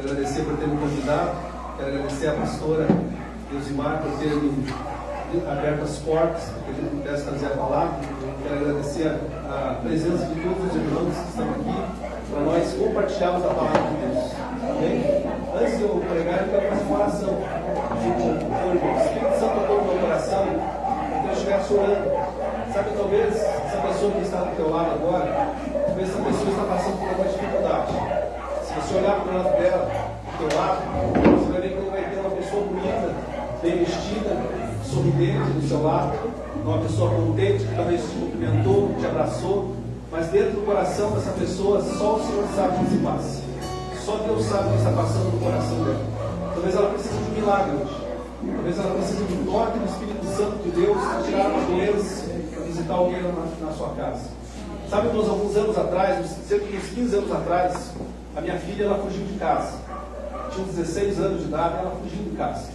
Agradecer por ter me convidado, quero agradecer à pastora Eusimar por ter me aberto as portas, para que a gente pudesse trazer a palavra. Quero agradecer a presença de todos os irmãos que estão aqui, para nós compartilharmos a palavra de Deus. Amém? Antes de eu pregar, eu quero fazer uma oração. O Espírito Santo tocou no meu coração, que eu estivesse orando. Sabe, talvez essa pessoa que está do teu lado agora, talvez essa pessoa está passando por alguma dificuldade. Se você olhar para o lado dela, do teu lado, você vai ver que vai ter uma pessoa bonita, bem vestida, sorridente do seu lado, uma pessoa contente que talvez te cumprimentou, te abraçou, mas dentro do coração dessa pessoa, só o Senhor sabe o que se passa. Só Deus sabe o que está passando no coração dela. Talvez ela precise de um milagre hoje. Talvez ela precise de um toque do Espírito Santo de Deus para tirar uma doença, para visitar alguém na sua casa. Sabe, nós, alguns anos atrás, cerca de uns 15 anos atrás, a minha filha, ela fugiu de casa. Tinha uns 16 anos de idade, ela fugiu de casa.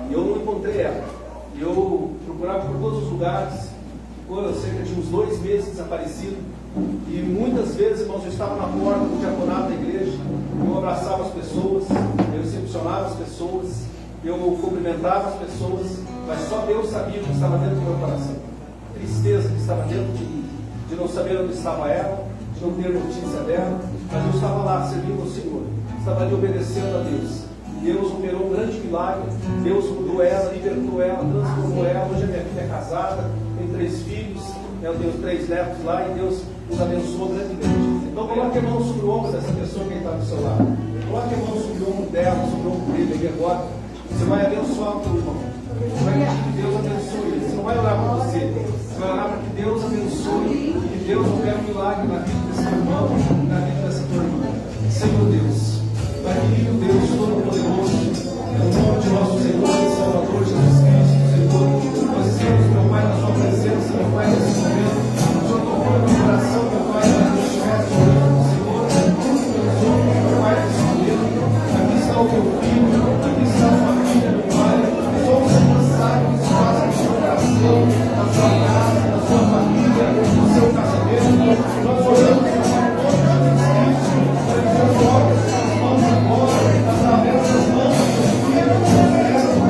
E eu não encontrei ela. E eu procurava por todos os lugares. Ficou cerca de uns 2 meses desaparecido. E muitas vezes, irmãos, eu estava na porta do diaconato da igreja. Eu abraçava as pessoas, eu recepcionava as pessoas, eu cumprimentava as pessoas. Mas só Deus sabia o que estava dentro do meu coração. Tristeza que estava dentro de mim, de não saber onde estava ela, de não ter notícia dela. Mas eu estava lá servindo ao Senhor, estava ali obedecendo a Deus. Deus operou um grande milagre. Deus mudou ela, libertou ela, transformou ela. Hoje a minha filha é casada, tem 3 filhos, eu tenho 3 netos lá e Deus nos abençoou grandemente. Então coloque a mão sobre o ombro dessa pessoa que está do seu lado. Coloque a mão sobre o ombro dela, sobre o ombro dele aí agora. Você vai abençoar o teu irmão. Você vai pedir que Deus abençoe ele. Você não vai orar para você. Você vai orar para que Deus abençoe e que Deus opere um milagre na vida desse irmão, na vida dessa tua irmã. Senhor Deus, Pai querido Deus Todo-Poderoso, no nome de nosso Senhor e Salvador Jesus Cristo, Senhor, nós estamos, meu Pai, na sua presença, meu Pai, nesse momento. O Senhor tocou no meu coração, meu Pai, para que eu estivesse orando, Senhor. Meus ombros, meu Pai, nesse momento. Aqui está o teu filho, aqui está a sua filha, meu Pai. Só o Senhor sabe o que se passa no seu coração, na sua casa, na sua família, no seu casamento. Nós oramos, meu Pai, em nome de Jesus Cristo, para que o Senhor toque as suas mãos agora, através das mãos do teu filho, do teu servo.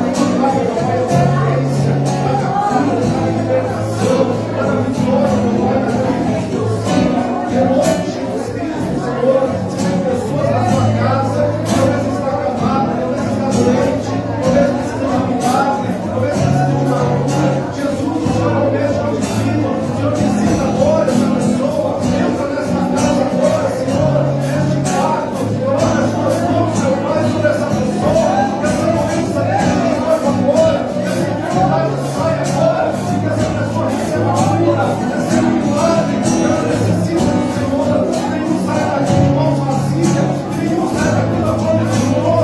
Pai, meu Pai, a obediência, a cura, a libertação, a vitória, meu Pai, na vida dos teus filhos. Em nome de Jesus Cristo, Senhor, se tem pessoas na sua casa, talvez está acamada, talvez está doente, talvez precisa de um milagre, talvez precisa de uma cura. Jesus, o Senhor é o mesmo divino, o Senhor visita agora essa pessoa, entra nessa casa agora, Senhor, neste quarto, coloca as suas mãos, meu Pai, sobre essa pessoa, que essa doença dele vai agora, que essa enfermidade sai agora, e que essa pessoa receba a cura, receba o milagre, que ela necessita do Senhor. Nenhum sai daqui de mãos vazias, nenhum sai daqui da forma que chegou,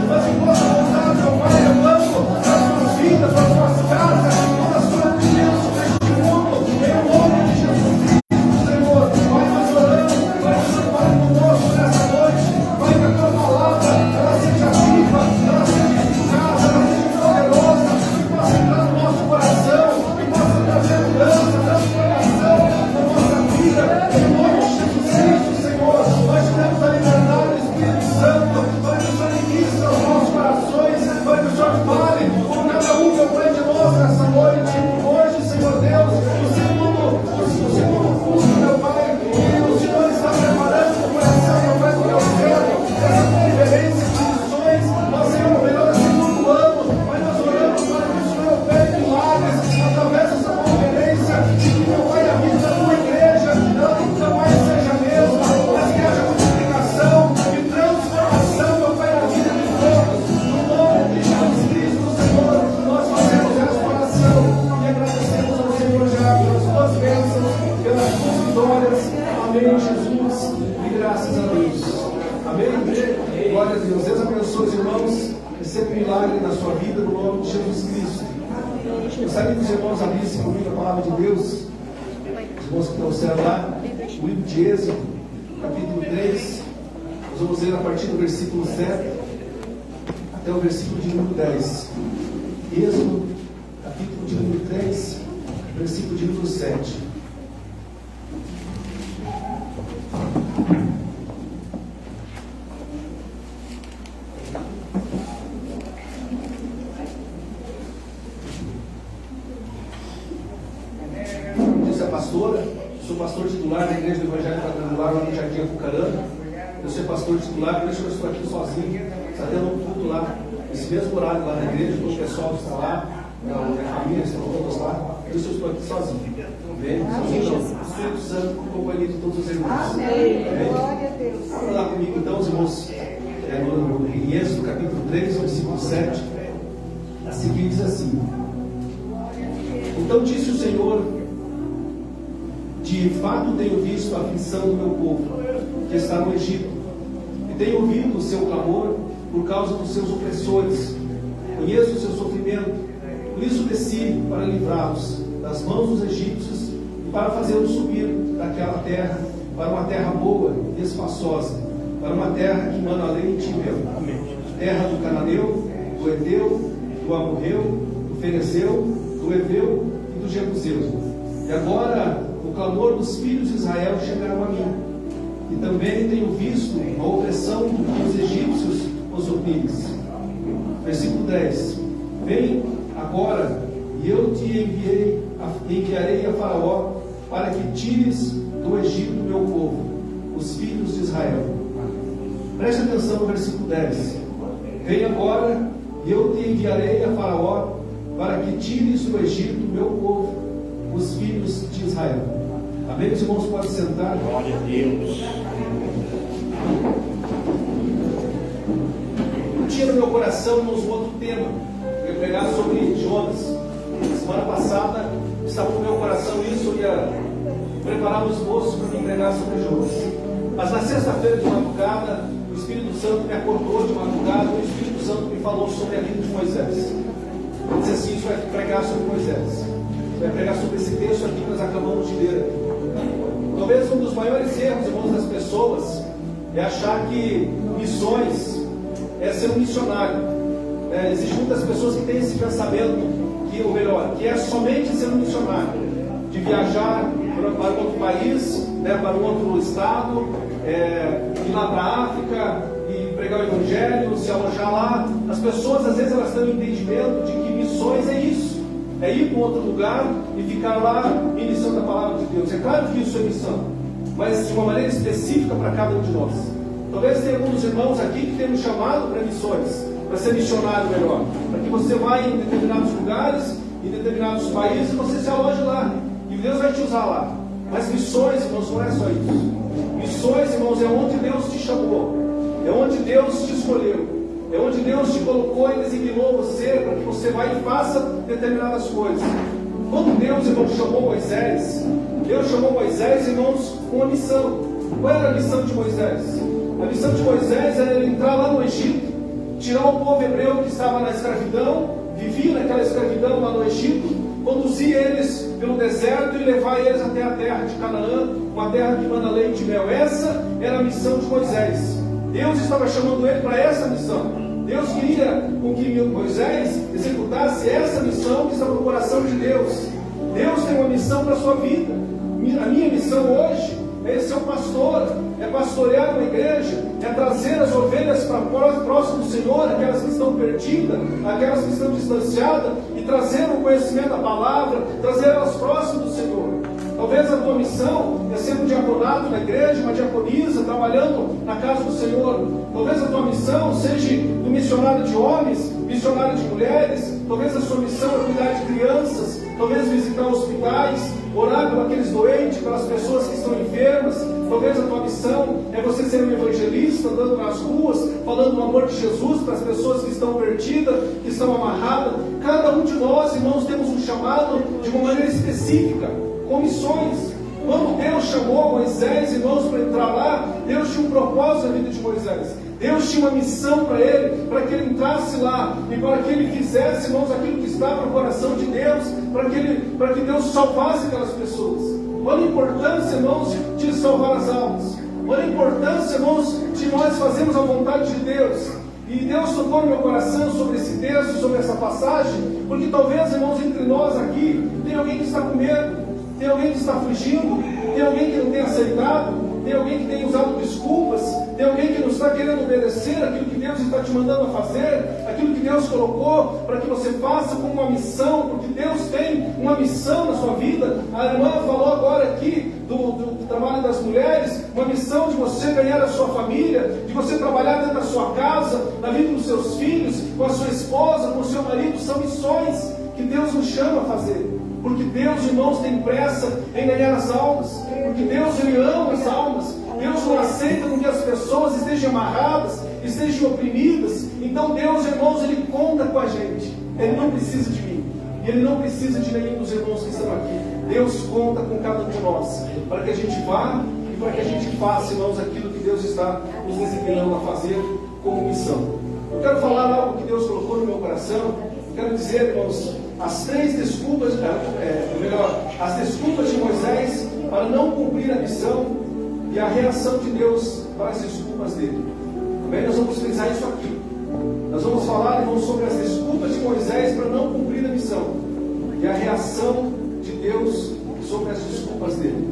mas enquanto voltar, meu Pai, levando as suas vidas, as suas casas, toda a sua bênção neste mundo, em nome de Jesus Cristo, Senhor. Vai nós orando, vai nos Pai conosco nessa noite, vai que a tua palavra, ela seja viva, ela seja eficaz, ela seja poderosa, que possa entrar no nosso coração, que possa trazer mudança, transformação na nossa vida, em nome de Jesus Cristo, Senhor. Nós temos a liberdade do Espírito Santo, vai que o Senhor ministra os nossos corações, vai que o Senhor fale com cada um, meu Pai, de nós nessa noite. Hoje, Senhor Deus, o segundo culto, meu Pai, e o Senhor está preparando o coração, meu Pai, do teu servo, essa conferência de missões, nós, Senhor, melhor segundo ano, mas nós oramos para que o Senhor opere milagres através dessa conferência, e que, meu Pai, a vida da tua igreja, ela nunca mais seja a mesma, mas que haja multiplicação e transformação, meu Pai, na vida de todos. No nome de Jesus Cristo, Senhor, nós fazemos essa oração e agradecemos ao Senhor já pelas tuas bênçãos, pelas tuas vitórias. Amém, Jesus, e graças a Deus. Amém? Glória a Deus. Deus abençoe os irmãos, receba milagre na sua vida, no nome de Jesus Cristo. Gostaria que os irmãos abrissem comigo a palavra de Deus. Os irmãos que trouxeram lá, o livro de Êxodo, capítulo 3. Nós vamos ler a partir do versículo 7 até o versículo de número 10. Êxodo, capítulo de número 3, versículo de número 7. pastora, sou pastor titular da Igreja do Evangelho Quadrangular lá no Jardim Apucarana. Eu sou pastor titular, por isso eu estou aqui sozinho, está tendo um culto lá, esse mesmo horário lá na igreja, todo o pessoal que está lá, minha família, estão todos lá, por isso eu estou aqui sozinho. Amém? Sozinho não, Espírito Santo, com companhia de todos os irmãos. Amém. Glória a Deus. Vamos lá comigo então, os irmãos, em Êxodo capítulo 3, versículo 7, a seguir diz assim: Então disse o Senhor, de fato tenho visto a aflição do meu povo, que está no Egito, e tenho ouvido o seu clamor por causa dos seus opressores. Conheço o seu sofrimento, por isso desci para livrá-los das mãos dos egípcios e para fazê-los subir daquela terra para uma terra boa e espaçosa, para uma terra que mana leite e mel, terra do cananeu, do heteu, do amorreu, do ferezeu, do heveu e do jebuseu. E agora o clamor dos filhos de Israel chegaram a mim, e também tenho visto a opressão que os egípcios os oprimem. Versículo 10: Vem agora, e eu te enviarei a Faraó, para que tires do Egito meu povo, os filhos de Israel. Preste atenção no versículo 10. Vem agora, e eu te enviarei a Faraó, para que tires do Egito meu povo, os filhos de Israel. Amém? Os irmãos podem sentar. Glória a Deus. Eu tinha no meu coração, irmãos, um outro tema. Eu ia pregar sobre Jonas. Semana passada estava no meu coração isso, eu ia preparar os esboços para me pregar sobre Jonas. Mas na sexta-feira de madrugada, o Espírito Santo me acordou de madrugada e o Espírito Santo me falou sobre a vida de Moisés. Ele disse assim: isso vai pregar sobre Moisés. Vai pregar sobre esse texto aqui que nós acabamos de ler aqui. Talvez um dos maiores erros, irmãos, das pessoas é achar que missões é ser um missionário. Existem muitas pessoas que têm esse pensamento, ou melhor, que é somente ser um missionário, de viajar para outro país, para um outro estado, ir lá para a África e pregar o Evangelho, se alojar lá. As pessoas às vezes elas têm o entendimento de que missões é isso, é ir para um outro lugar e ficar lá iniciando a palavra de Deus. É claro que isso é missão, mas de uma maneira específica para cada um de nós. Talvez tenha alguns irmãos aqui que tenham chamado para missões, para ser missionário melhor, para que você vá em determinados lugares, em determinados países, e você se aloje lá, e Deus vai te usar lá. Mas missões, irmãos, não é só isso. Missões, irmãos, é onde Deus te chamou, é onde Deus te escolheu, é onde Deus te colocou e designou você para que você vá e faça determinadas coisas. Quando Deus, irmãos, chamou Moisés, Deus chamou Moisés, irmãos, com uma missão. Qual era a missão de Moisés? A missão de Moisés era ele entrar lá no Egito, tirar o povo hebreu que estava na escravidão, vivia naquela escravidão lá no Egito, conduzir eles pelo deserto e levar eles até a terra de Canaã, uma terra que mana leite e mel. Essa era a missão de Moisés. Deus estava chamando ele para essa missão. Deus queria com que Moisés executasse essa missão que estava no coração de Deus. Deus tem uma missão para a sua vida. A minha missão hoje é ser um pastor, é pastorear uma igreja, é trazer as ovelhas para próximo do Senhor, aquelas que estão perdidas, aquelas que estão distanciadas, e trazer o conhecimento da palavra, trazer elas próximo do Senhor. Talvez a tua missão é ser um diaconato na igreja, uma diaconisa, trabalhando na casa do Senhor. Talvez a tua missão seja do missionário de homens, missionário de mulheres. Talvez a sua missão é cuidar de crianças, talvez visitar hospitais, orar por aqueles doentes, pelas pessoas que estão enfermas. Talvez a tua missão é você ser um evangelista, andando nas ruas, falando do amor de Jesus para as pessoas que estão perdidas, que estão amarradas. Cada um de nós, irmãos, temos um chamado de uma maneira específica, com missões. Quando Deus chamou Moisés, irmãos, para entrar lá, Deus tinha um propósito na vida de Moisés. Deus tinha uma missão para ele, para que ele entrasse lá e para que ele fizesse, irmãos, aquilo que estava no coração de Deus, para que Deus salvasse aquelas pessoas. Olha a importância, irmãos, de salvar as almas. Olha a importância, irmãos, de nós fazermos a vontade de Deus. E Deus tocou no meu coração sobre esse texto, sobre essa passagem, porque talvez, irmãos, entre nós aqui, tem alguém que está com medo, tem alguém que está fugindo, tem alguém que não tem aceitado, tem alguém que tem usado desculpas, tem alguém que não está querendo obedecer aquilo que Deus está te mandando a fazer, aquilo que Deus colocou para que você faça como uma missão, porque Deus tem uma missão na sua vida. A irmã falou agora aqui do trabalho das mulheres, uma missão de você ganhar a sua família, de você trabalhar dentro da sua casa, na vida dos seus filhos, com a sua esposa, com o seu marido. São missões que Deus nos chama a fazer. Porque Deus, irmãos, tem pressa em ganhar as almas. Porque Deus, Ele ama as almas. Deus não aceita com que as pessoas estejam amarradas, estejam oprimidas. Então Deus, irmãos, Ele conta com a gente. Ele não precisa de mim. E Ele não precisa de nenhum dos irmãos que estão aqui. Deus conta com cada um de nós, para que a gente vá e para que a gente faça, irmãos, aquilo que Deus está nos designando a fazer como missão. Eu quero falar algo que Deus colocou no meu coração. Quero dizer, irmãos, as desculpas de Moisés para não cumprir a missão e a reação de Deus para as desculpas dele. Também nós vamos frisar isso aqui. Nós vamos falar, irmãos, sobre as desculpas de Moisés para não cumprir a missão e a reação de Deus sobre as desculpas dele.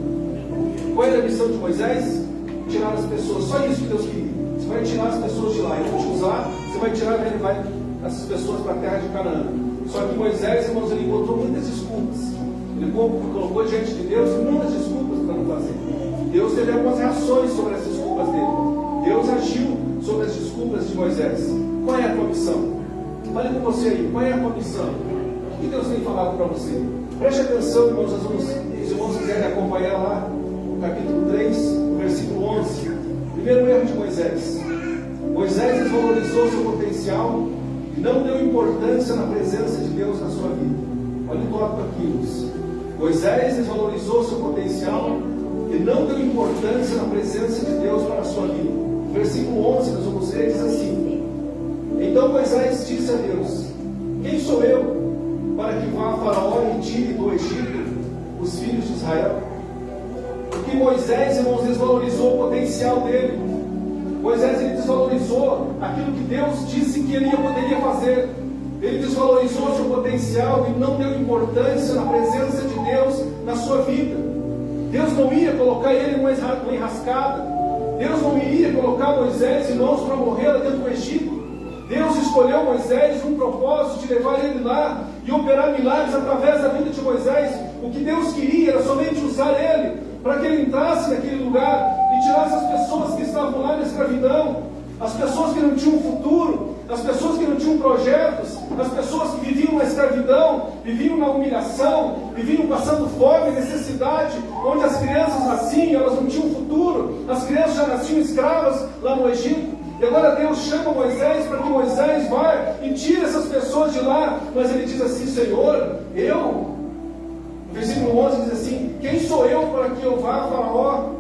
Qual era a missão de Moisés? Tirar as pessoas. Só isso que Deus queria. Você vai tirar as pessoas de lá. Eu vou te usar. Você vai tirar essas pessoas para a terra de Canaã. Só que Moisés, irmãos, ele encontrou muitas desculpas. Ele colocou diante de Deus muitas desculpas para não fazer. Deus teve algumas reações sobre as desculpas dele. Deus agiu sobre as desculpas de Moisés. Qual é a tua missão? Fale com você aí. Qual é a tua missão? O que Deus tem falado para você? Preste atenção, irmãos. Os irmãos quiserem acompanhar lá no capítulo 3, no versículo 11. Primeiro erro de Moisés. Moisés desvalorizou seu potencial e não deu importância na presença de Deus na sua vida. Olha o tópico aqui, irmãos. Moisés desvalorizou seu potencial e não deu importância na presença de Deus para a sua vida. Versículo 11, nós vamos ler, diz assim: Então Moisés disse a Deus: Quem sou eu para que vá a Faraó e tire do Egito os filhos de Israel? Porque Moisés, irmãos, desvalorizou o potencial dele. Moisés, ele desvalorizou aquilo que Deus disse que ele poderia fazer. Ele desvalorizou seu potencial e não deu importância na presença de Deus na sua vida. Deus não ia colocar ele numa enrascada. Deus não iria colocar Moisés, irmãos, para morrer lá dentro do Egito. Deus escolheu Moisés com um propósito de levar ele lá e operar milagres através da vida de Moisés. O que Deus queria era somente usar ele para que ele entrasse naquele lugar e tirasse as pessoas que estavam lá na escravidão, as pessoas que não tinham futuro, as pessoas que não tinham projetos, as pessoas que viviam na escravidão, viviam na humilhação, viviam passando fome e necessidade, onde as crianças nasciam, elas não tinham futuro, as crianças já nasciam escravas lá no Egito. E agora Deus chama Moisés para que Moisés vá e tire essas pessoas de lá. Mas ele diz assim: Senhor, no versículo 11 diz assim: Quem sou eu para que eu vá a Faraó?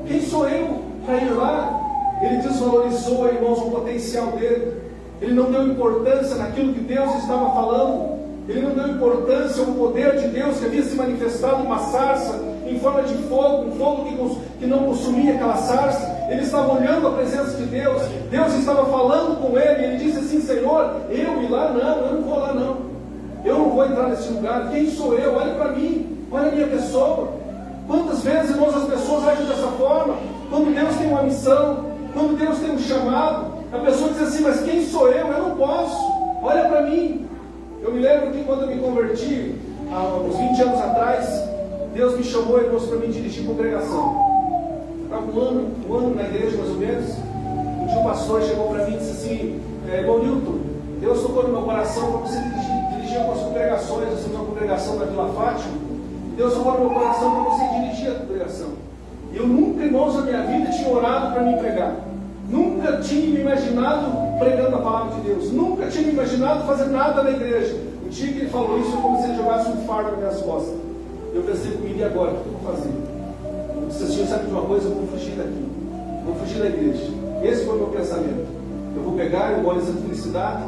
Quem sou eu para ir lá? Ele desvalorizou, irmãos, o potencial dele. Ele não deu importância naquilo que Deus estava falando. Ele não deu importância ao poder de Deus que havia se manifestado uma sarça em forma de fogo, um fogo que não consumia aquela sarça. Ele estava olhando a presença de Deus. Deus estava falando com ele. Ele disse assim: Senhor, eu ir lá não, eu não vou lá não. Eu não vou entrar nesse lugar. Quem sou eu? Olha para mim, olha a minha pessoa. Quantas vezes, irmãos, as pessoas agem dessa forma? Quando Deus tem uma missão, quando Deus tem um chamado, a pessoa diz assim: mas quem sou eu? Eu não posso. Olha para mim. Eu me lembro que quando eu me converti, há uns 20 anos atrás, Deus me chamou, irmãos, para me dirigir congregação. Estava um ano na igreja, mais ou menos. Um dia o pastor chegou para mim e disse assim: irmão Nilton, Deus tocou no meu coração para você dirigir algumas congregações. Nós temos uma congregação na Vila Fátima. Deus tocou no meu coração para você dirigir a congregação. E eu nunca, irmãos, na minha vida tinha orado para me pregar. Nunca tinha me imaginado pregando a palavra de Deus. Nunca tinha me imaginado fazer nada na igreja. O dia que ele falou isso, eu comecei a jogar um fardo nas minhas costas. Eu pensei comigo: e agora? O que eu vou fazer? Eu disse assim: sabe de uma coisa? Eu vou fugir daqui. Vou fugir da igreja. Esse foi o meu pensamento. Eu vou pegar, eu moro em Santa Felicidade.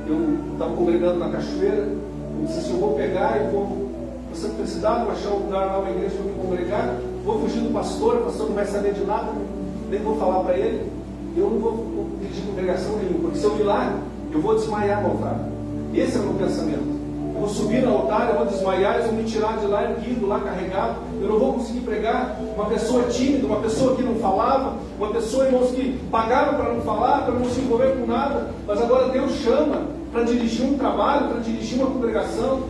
Eu estava congregando na Cachoeira. Eu disse assim: eu vou pegar e vou para Santa Felicidade, vou achar um lugar lá, uma igreja para me congregar. Vou fugir do pastor, o pastor não vai saber de nada, nem vou falar para ele. Eu não vou dirigir congregação nenhuma, porque se eu ir lá, eu vou desmaiar no altar. Esse é o meu pensamento. Eu vou subir no altar, eu vou desmaiar, eles vão me tirar de lá erguido, lá carregado. Eu não vou conseguir pregar. Uma pessoa tímida, uma pessoa que não falava, uma pessoa, irmãos, que pagaram para não falar, para não se envolver com nada. Mas agora Deus chama para dirigir um trabalho, para dirigir uma congregação.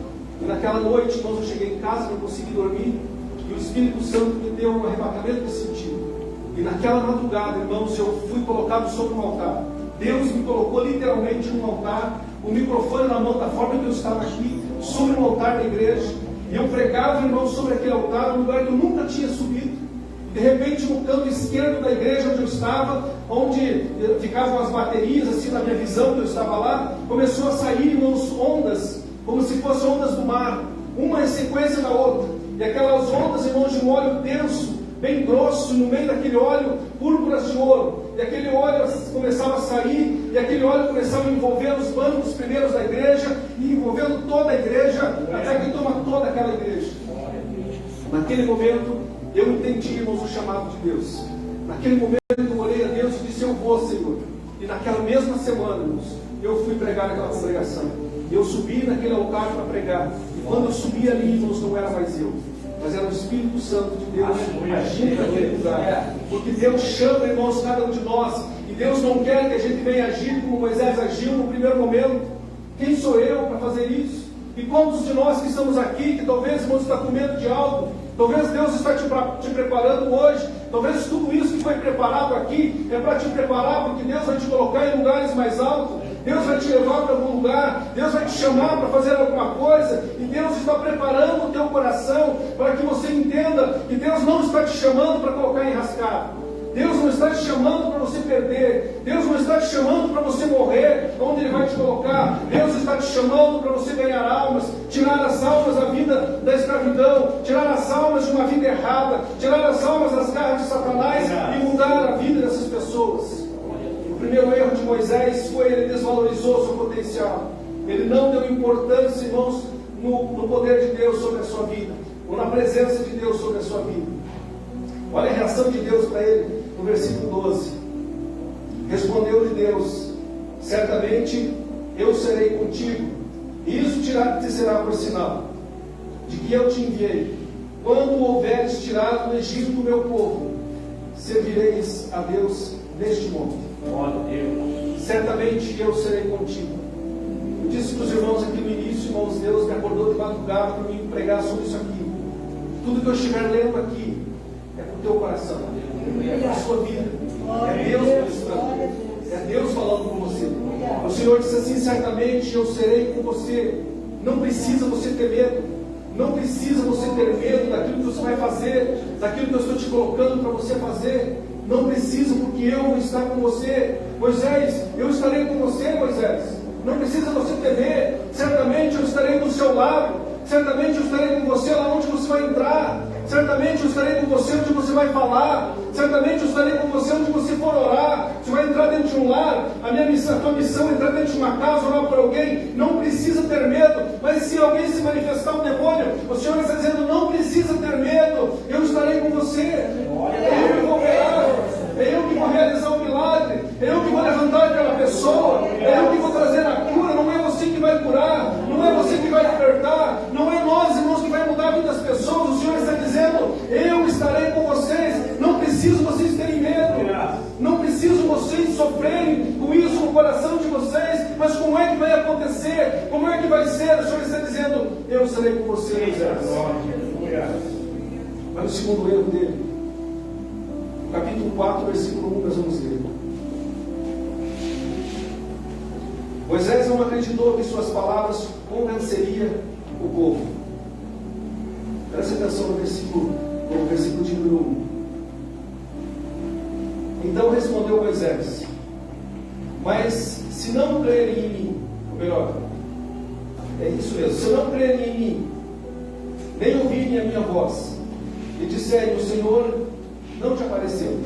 E naquela noite, irmãos, eu cheguei em casa, não consegui dormir. E o Espírito Santo me deu um arrebatamento de sentido. E naquela madrugada, irmãos, eu fui colocado sobre um altar. Deus me colocou literalmente num altar, o microfone na mão, da forma que eu estava aqui, sobre um altar da igreja. E eu pregava, irmãos, sobre aquele altar, um lugar que eu nunca tinha subido. De repente, no canto esquerdo da igreja onde eu estava, onde ficavam as baterias, assim, na minha visão que eu estava lá, começou a sair, irmãos, ondas, como se fossem ondas do mar, uma em sequência da outra. E aquelas ondas, irmãos, de um óleo denso, bem grosso, no meio daquele óleo, púrpuras de ouro. E aquele óleo começava a sair, e aquele óleo começava a envolver os bancos primeiros da igreja, e envolvendo toda a igreja, até que toma toda aquela igreja. Naquele momento, eu entendi, irmãos, o chamado de Deus. Naquele momento, eu orei a Deus e disse: eu vou, Senhor. E naquela mesma semana, irmãos, eu fui pregar naquela congregação. Eu subi naquele altar para pregar. E quando eu subi ali, irmãos, não era mais eu, mas era o Espírito Santo de Deus agindo naquele lugar. Porque Deus chama, irmãos, cada um de nós. E Deus não quer que a gente venha agir como Moisés agiu no primeiro momento. Quem sou eu para fazer isso? E quantos de nós que estamos aqui, que talvez, irmãos, está com medo de algo? Talvez Deus está te preparando hoje. Talvez tudo isso que foi preparado aqui é para te preparar, porque Deus vai te colocar em lugares mais altos. Deus vai te levar para algum lugar. Deus vai te chamar para fazer alguma coisa. E Deus está preparando o teu coração para que você entenda que Deus não está te chamando para colocar em rascado. Deus não está te chamando para você perder. Deus não está te chamando para você morrer onde Ele vai te colocar. Deus está te chamando para você ganhar almas, tirar as almas da vida da escravidão, tirar as almas de uma vida errada, tirar as almas das garras de Satanás e mudar a vida dessas pessoas. O primeiro erro de Moisés foi: ele desvalorizou o seu potencial. Ele não deu importância, irmãos, no poder de Deus sobre a sua vida, ou na presença de Deus sobre a sua vida. Olha a reação de Deus para ele no versículo 12. Respondeu-lhe Deus: certamente eu serei contigo, e isso te será por sinal de que eu te enviei. Quando houveres tirado do Egito o meu povo, servireis a Deus neste monte. Certamente eu serei contigo. Eu disse para os irmãos aqui no início, irmãos, Deus me acordou de madrugada para me pregar sobre isso aqui. Tudo que eu estiver lendo aqui é para o teu coração, é para a sua vida. É Deus ministrando, é Deus falando com você. O Senhor disse assim: certamente eu serei com você. Não precisa você ter medo. Não precisa você ter medo daquilo que você vai fazer, daquilo que eu estou te colocando para você fazer. Não precisa, porque eu vou estar com você. Moisés, eu estarei com você, Moisés. Não precisa você temer. Certamente eu estarei do seu lado. Certamente eu estarei com você lá onde você vai entrar. Certamente eu estarei com você onde você vai falar. Certamente eu estarei com você onde você for orar. Você vai entrar dentro de um lar. A tua missão é entrar dentro de uma casa, orar por alguém. Não precisa ter medo. Mas se alguém se manifestar um demônio, o Senhor está dizendo: não precisa ter medo. Eu estarei com você. É eu que vou operar. É eu que vou realizar o milagre. É eu que vou levantar aquela pessoa. É eu que vou trazer a cura. Não é você que vai curar. Não é você que vai libertar. Não é nós, irmãos, que vai mudar a vida das pessoas. O Senhor está dizendo: eu estarei com vocês. Não preciso vocês terem medo. Não preciso vocês sofrerem com isso no coração de vocês. Mas como é que vai acontecer? Como é que vai ser? O Senhor está dizendo: eu estarei com vocês. Mas o segundo erro dele, capítulo 4, versículo 1, nós vamos ler. Moisés não acreditou que suas palavras convenceria o povo. Preste atenção no versículo de número 1. Então respondeu Moisés: mas se não crerem em mim, ou melhor, é isso mesmo, se não crerem em mim, nem ouvirem a minha voz, e disserem: o Senhor não te apareceu.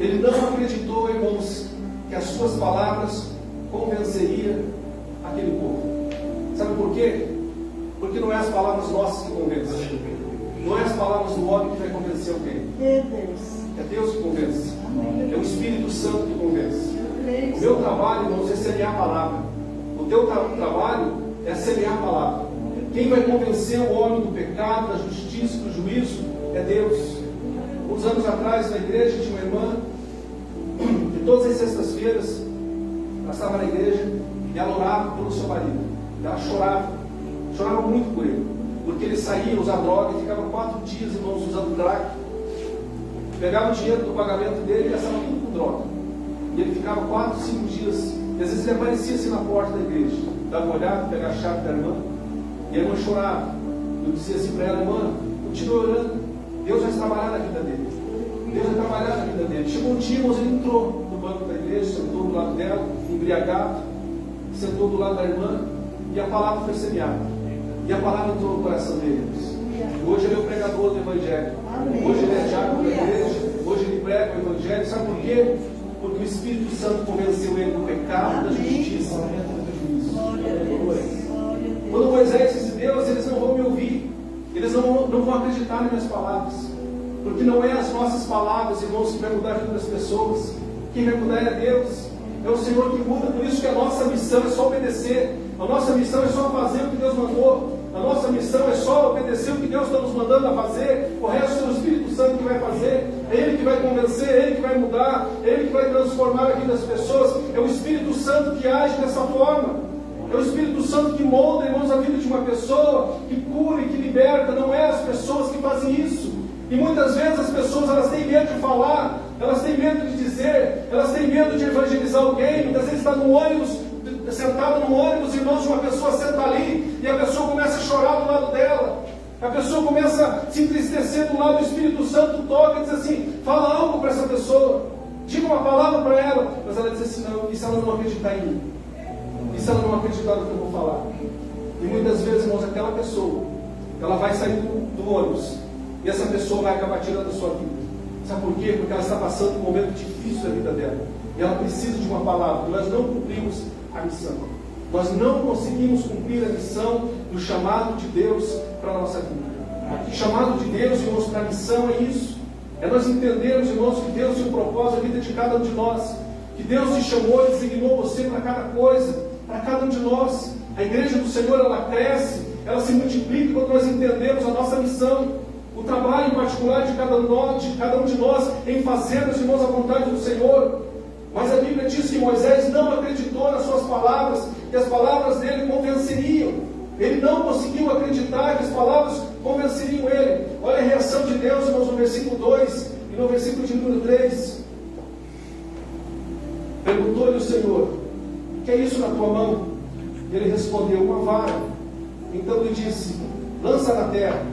Ele não acreditou, irmãos, que as suas palavras convenceriam aquele povo. Sabe por quê? Porque não é as palavras nossas que convencem. Não é as palavras do homem que vai convencer alguém. É Deus que convence. É o Espírito Santo que convence. O meu trabalho, irmãos, é semear a palavra. O teu trabalho é semear a palavra. Quem vai convencer o homem do pecado, da justiça, do juízo, é Deus. Uns anos atrás, na igreja, tinha uma irmã, que todas as sextas-feiras, ela estava na igreja, e ela orava pelo seu marido. Ela chorava muito por ele, porque ele saía, usava droga, e ficava 4 dias, irmãos, usando crack, pegava o dinheiro do pagamento dele e gastava tudo com droga. E ele ficava 4, 5 dias, e às vezes ele aparecia assim na porta da igreja, dava uma olhada, pegava a chave da irmã, e a irmã chorava. Eu dizia assim para ela: irmã, continue orando, Deus vai trabalhar na vida dele. Deus vai trabalhar na vida dele. Chegou um dia, irmãos, ele entrou no banco da igreja, sentou do lado dela, embriagado, sentou do lado da irmã, e a palavra foi semeada. E a palavra entrou no coração dele. Hoje ele é o pregador do Evangelho. Hoje ele é diácono da igreja. Hoje ele prega o Evangelho. Sabe por quê? Porque o Espírito Santo convenceu ele do pecado, da justiça, do juízo. Quando Moisés disse: Deus, eles não vão me ouvir, eles não vão acreditar nas minhas palavras, porque não é as nossas palavras, irmãos, que vai mudar a vida das pessoas. Quem vai mudar é Deus, é o Senhor que muda. Por isso que a nossa missão é só obedecer, a nossa missão é só fazer o que Deus mandou, a nossa missão é só obedecer o que Deus está nos mandando a fazer. O resto é o Espírito Santo que vai fazer, é Ele que vai convencer, é Ele que vai mudar, é Ele que vai transformar a vida das pessoas. É o Espírito Santo que age dessa forma. É o Espírito Santo que molda, irmãos, a vida de uma pessoa, que cura e que liberta. Não é as pessoas que fazem isso. E muitas vezes as pessoas, elas têm medo de falar, elas têm medo de dizer, elas têm medo de evangelizar alguém. Muitas vezes está no ônibus, sentado no ônibus, irmãos, uma pessoa senta ali e a pessoa começa a chorar do lado dela. A pessoa começa a se entristecer do lado, do Espírito Santo toca e diz assim: fala algo para essa pessoa, diga uma palavra para ela. Mas ela diz assim: não, e se ela não acreditar em mim? E se ela não acreditar no que eu vou falar? E muitas vezes, irmãos, aquela pessoa, ela vai sair do ônibus e essa pessoa vai acabar tirando a sua vida. Sabe por quê? Porque ela está passando um momento difícil da vida dela. E ela precisa de uma palavra. E nós não cumprimos a missão. Nós não conseguimos cumprir a missão do chamado de Deus para a nossa vida. O chamado de Deus, irmãos, para a missão é isso. É nós entendermos, irmãos, que Deus tem um propósito na vida de cada um de nós. Que Deus te chamou e designou você para cada coisa, para cada um de nós. A igreja do Senhor, ela cresce, ela se multiplica quando nós entendemos a nossa missão. O trabalho em particular de cada um de nós em fazermos, irmãos, a vontade do Senhor. Mas a Bíblia diz que Moisés não acreditou nas suas palavras, que as palavras dele convenceriam. Ele não conseguiu acreditar que as palavras convenceriam ele. Olha a reação de Deus, irmãos, no versículo 2 e no versículo de número 3. Perguntou-lhe o Senhor: o que é isso na tua mão? Ele respondeu: uma vara. Então lhe disse: lança na terra.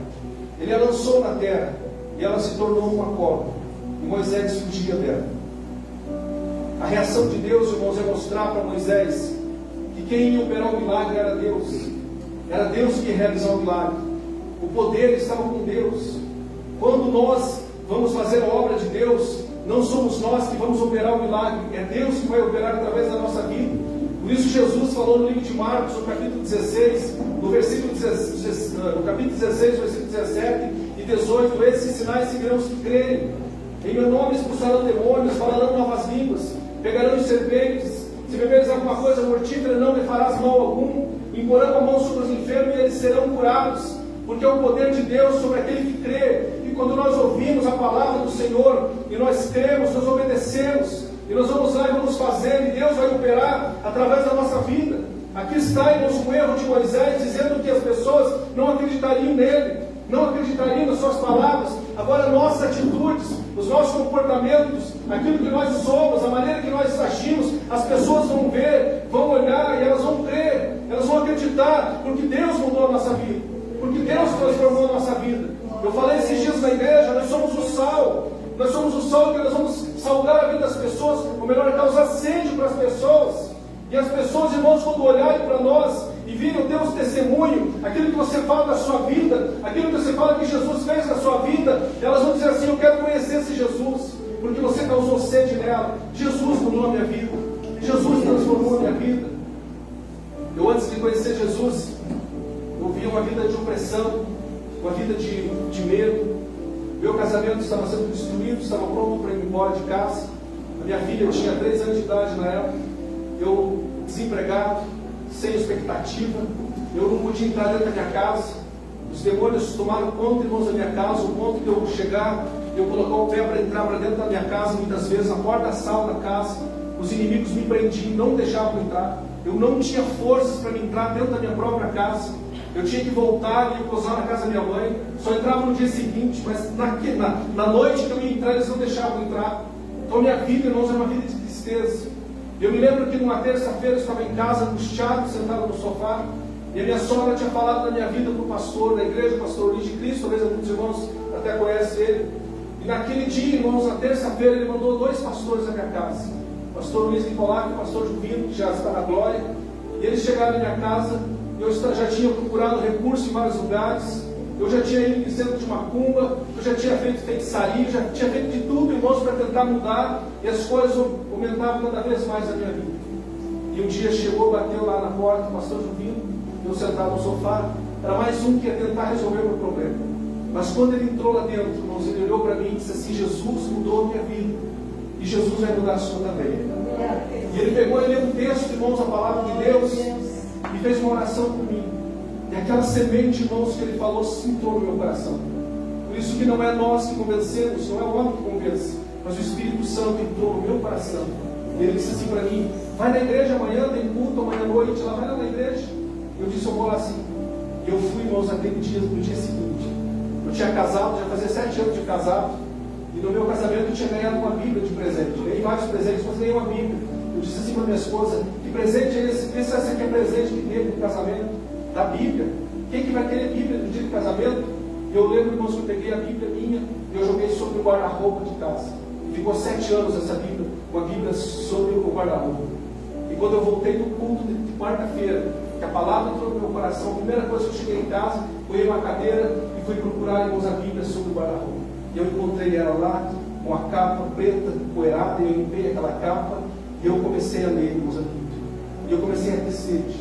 Ele a lançou na terra e ela se tornou uma cobra. E Moisés fugia dela. A reação de Deus, irmãos, é mostrar para Moisés que quem ia operar o milagre era Deus. Era Deus que ia realizar o milagre. O poder estava com Deus. Quando nós vamos fazer a obra de Deus, não somos nós que vamos operar o milagre, é Deus que vai operar através da nossa vida. Por isso Jesus falou no livro de Marcos, no capítulo 16, no capítulo 16, versículo 17 e 18: esses sinais seguirão os que crerem. Em meu nome expulsarão demônios, falarão novas línguas, pegarão serpentes, se beberes alguma coisa mortífera não lhe farás mal algum, imporão a mão sobre os enfermos e eles serão curados, porque é o poder de Deus sobre aquele que crê. E quando nós ouvimos a palavra do Senhor, e nós cremos, nós obedecemos, e nós vamos lá e vamos fazer, e Deus vai operar através da nossa vida. Aqui está, irmãos, o erro de Moisés, dizendo que as pessoas não acreditariam nele, não acreditariam nas suas palavras. Agora, nossas atitudes, os nossos comportamentos, aquilo que nós somos, a maneira que nós agimos, as pessoas vão ver, vão olhar e elas vão crer, elas vão acreditar, porque Deus mudou a nossa vida, porque Deus transformou a nossa vida. Eu falei esses dias na igreja, nós somos o sal. Nós somos o sal que nós vamos salgar a vida das pessoas, ou melhor, causar sede para as pessoas. E as pessoas, irmãos, quando olharem para nós e virem o teu testemunho, aquilo que você fala da sua vida, aquilo que você fala que Jesus fez na sua vida, elas vão dizer assim: eu quero conhecer esse Jesus, porque você causou sede nela. Jesus mudou a minha vida, Jesus transformou a minha vida. Eu, antes de conhecer Jesus, eu via uma vida de opressão, uma vida de medo. Meu casamento estava sendo destruído, estava pronto para ir embora de casa. A minha filha tinha 3 anos de idade na época. Eu desempregado, sem expectativa. Eu não podia entrar dentro da minha casa. Os demônios tomaram conta, irmãos, da minha casa, o ponto que eu chegar, eu colocar o pé para entrar para dentro da minha casa, muitas vezes, na porta da sala da casa, os inimigos me prendiam, não deixavam entrar. Eu não tinha forças para me entrar dentro da minha própria casa. Eu tinha que voltar e pousar na casa da minha mãe. Só entrava no dia seguinte, mas na noite que eu ia entrar, eles não deixavam entrar. Então a minha vida, irmãos, era uma vida de tristeza. Eu me lembro que numa terça-feira eu estava em casa, angustiado, sentado no sofá, e a minha sogra tinha falado da minha vida para o pastor da igreja, o pastor Luiz de Cristo, talvez alguns irmãos até conhecem ele. E naquele dia, irmãos, na terça-feira, ele mandou 2 pastores à minha casa. O pastor Luiz Nicolai e o pastor Juvino, que já está na glória. E eles chegaram na minha casa, eu já tinha procurado recurso em vários lugares, eu já tinha ido em centro de macumba, eu já tinha feito feitiçaria, já tinha feito de tudo, irmãos, para tentar mudar, e as coisas aumentavam cada vez mais na minha vida. E um dia chegou, bateu lá na porta, o pastor Juvino, eu sentado no sofá, era mais um que ia tentar resolver o meu problema. Mas quando ele entrou lá dentro, irmãos, ele olhou para mim e disse assim: Jesus mudou a minha vida, e Jesus vai mudar a sua também. E ele pegou e leu um texto, irmãos, a palavra de Deus, e fez uma oração por mim. E aquela semente, irmãos, que ele falou, se entrou no meu coração. Por isso que não é nós que convencemos, não é o homem que convence, mas o Espírito Santo entrou no meu coração. E ele disse assim para mim: vai na igreja amanhã, tem culto amanhã à noite, lá vai lá na igreja. Eu disse: eu vou lá sim. E eu fui, irmãos, naquele dia, no dia seguinte. Eu tinha casado, já fazia 7 anos de casado, e no meu casamento eu tinha ganhado uma Bíblia de presente. Ganhei vários presentes, mas ganhei uma Bíblia. Eu disse assim para minha esposa: que presente é esse? Esse aqui é presente que teve no casamento, da Bíblia. Quem que vai querer Bíblia no dia do casamento? E eu lembro, irmãos, que eu peguei a Bíblia minha e eu joguei sobre o guarda-roupa de casa. E ficou 7 anos essa Bíblia, uma Bíblia sobre o guarda-roupa. E quando eu voltei do culto de quarta-feira, que a palavra entrou no meu coração, a primeira coisa que eu cheguei em casa, fui uma cadeira e fui procurar, irmãos, a Bíblia sobre o guarda-roupa. E eu encontrei ela lá, com a capa preta, poeirada, e eu limpei aquela capa, e eu comecei a ler, irmãos, a Bíblia. E eu comecei a ter sede,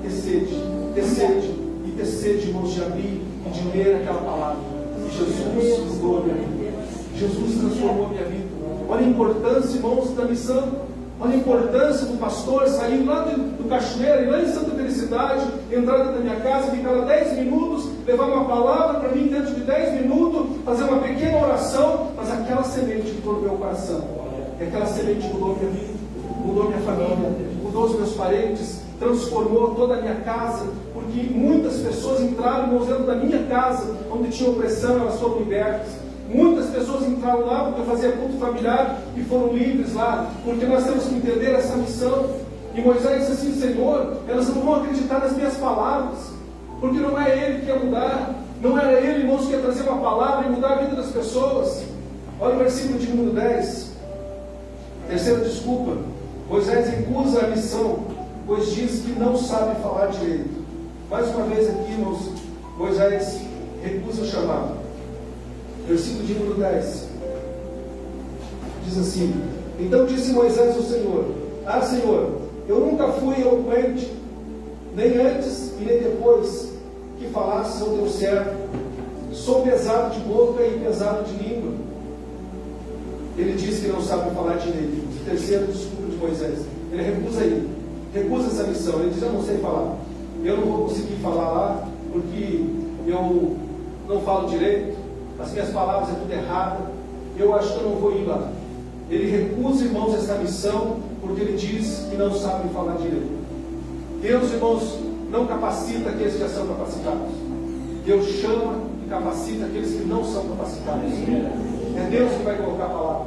ter sede, ter sede, e ter sede, irmãos, de abrir e de ler aquela palavra. E Jesus mudou a minha vida. Jesus transformou a minha vida. Olha a importância, irmãos, da missão. Olha a importância do pastor sair lá do Cachoeira, ir lá em Santa Felicidade, entrar dentro da minha casa, ficar lá 10 minutos, levar uma palavra para mim dentro de 10 minutos, fazer uma pequena oração, mas aquela semente entrou no meu coração. E aquela semente mudou minha vida, mudou minha família, mudou os meus parentes, transformou toda a minha casa, porque muitas pessoas entraram, irmãos, dentro da minha casa, onde tinha opressão, elas foram libertas. Muitas pessoas entraram lá porque eu fazia culto familiar e foram livres lá, porque nós temos que entender essa missão. E Moisés disse assim: Senhor, elas não vão acreditar nas minhas palavras, porque não é ele que ia mudar, não era ele, irmãos, que ia trazer uma palavra e mudar a vida das pessoas. Olha o versículo de número 10, terceira desculpa. Moisés recusa a missão, pois diz que não sabe falar direito. Mais uma vez aqui, irmãos, Moisés recusa o chamado. Versículo de número 10 diz assim: então disse Moisés ao Senhor: ah, Senhor, eu nunca fui eloquente, nem antes e nem depois que falasse ao teu servo. Sou pesado de boca e pesado de língua. Ele diz que não sabe falar direito. Terceira desculpa de Moisés. Ele recusa essa missão. Ele diz: eu não sei falar, eu não vou conseguir falar lá, porque eu não falo direito, as minhas palavras é tudo errado, eu acho que eu não vou ir lá. Ele recusa, irmãos, essa missão, porque ele diz que não sabe falar direito. Deus, irmãos, não capacita aqueles que já são capacitados. Deus chama e capacita aqueles que não são capacitados. É Deus que vai colocar a palavra.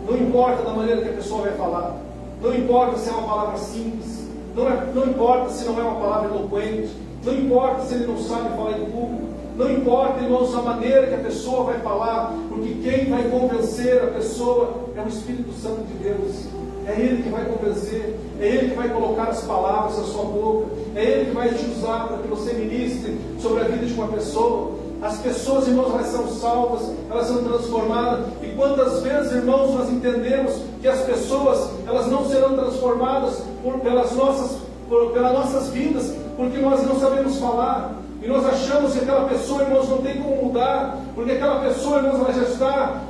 Não importa da maneira que a pessoa vai falar, não importa se é uma palavra simples, não importa se não é uma palavra eloquente, não importa se ele não sabe falar em público, não importa, irmãos, a maneira que a pessoa vai falar, porque quem vai convencer a pessoa é o Espírito Santo de Deus. É Ele que vai convencer, é Ele que vai colocar as palavras na sua boca, é Ele que vai te usar para que você ministre sobre a vida de uma pessoa. As pessoas, irmãos, elas são salvas, elas são transformadas. E quantas vezes, irmãos, nós entendemos que as pessoas, elas não serão transformadas pelas nossas vidas, porque nós não sabemos falar. e nós achamos que aquela pessoa, irmãos, não tem como mudar, porque aquela pessoa, irmãos, ela já está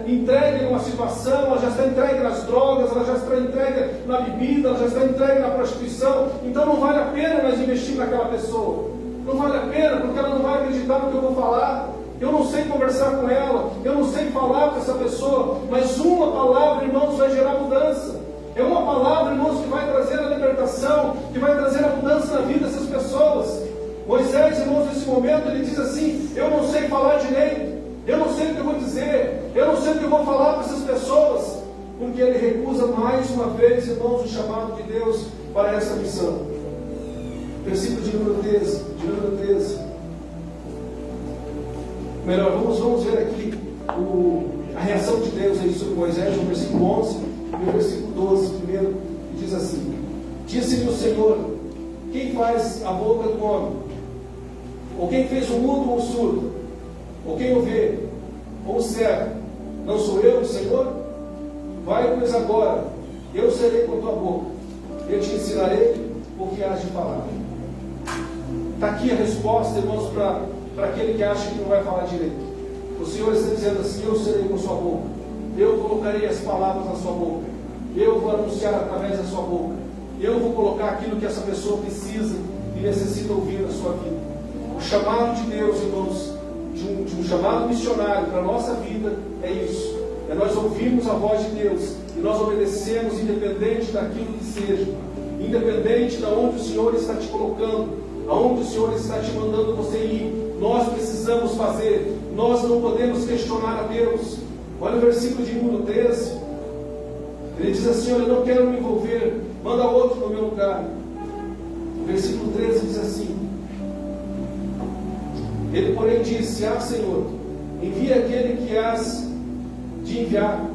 entregue numa situação, ela já está entregue nas drogas, ela já está entregue na bebida, ela já está entregue na prostituição, então não vale a pena nós investir naquela pessoa, não vale a pena, porque ela não vai acreditar no que eu vou falar, eu não sei conversar com ela, eu não sei falar com essa pessoa, mas uma palavra, irmãos, vai gerar mudança. É uma palavra, irmãos, que vai trazer a libertação, que vai trazer a mudança na vida dessas pessoas. Moisés, irmãos, nesse momento, ele diz assim: eu não sei falar direito, eu não sei o que eu vou dizer, eu não sei o que eu vou falar para essas pessoas, porque ele recusa mais uma vez, irmãos, o chamado de Deus para essa missão. Versículo de número 13. Melhor, vamos ver aqui a reação de Deus aí sobre Moisés, no versículo 11 e no versículo 12 primeiro, que diz assim: disse-lhe o Senhor: quem faz a boca do homem? Ou quem fez o mudo ou o surdo? Ou quem o vê? Ou o cego? Não sou eu, o Senhor? Vai, pois agora, eu serei com a tua boca, eu te ensinarei o que has de falar. Está aqui a resposta, irmãos, para aquele que acha que não vai falar direito. O Senhor está dizendo assim: eu serei com a sua boca, eu colocarei as palavras na sua boca, eu vou anunciar através da sua boca, eu vou colocar aquilo que essa pessoa precisa e necessita ouvir na sua vida. O chamado de Deus, irmãos, de um chamado missionário para a nossa vida é isso: é nós ouvirmos a voz de Deus e nós obedecemos, independente daquilo que seja, independente de onde o Senhor está te colocando, aonde o Senhor está te mandando você ir. Nós precisamos fazer, nós não podemos questionar a Deus. Olha o versículo de número 13, ele diz assim: olha, eu não quero me envolver, manda outro no meu lugar. O versículo 13 diz assim: ele porém disse: ah, Senhor, envia aquele que has de enviar.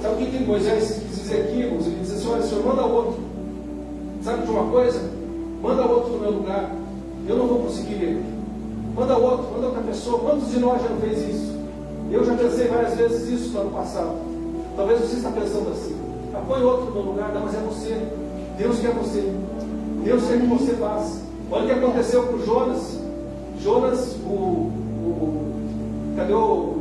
Sabe o que Moisés quis dizer aqui, irmãos? Ele diz assim: olha, Senhor, manda outro. Sabe de uma coisa? Manda outro no meu lugar, eu não vou conseguir. Manda outro, manda outra pessoa. Quantos de nós já não fez isso? Eu já pensei várias vezes isso no ano passado. Talvez você está pensando assim: põe outro no meu lugar. Não, mas é você. Deus quer você. Deus quer que você faça. Olha o que aconteceu com Jonas. Jonas, cadê o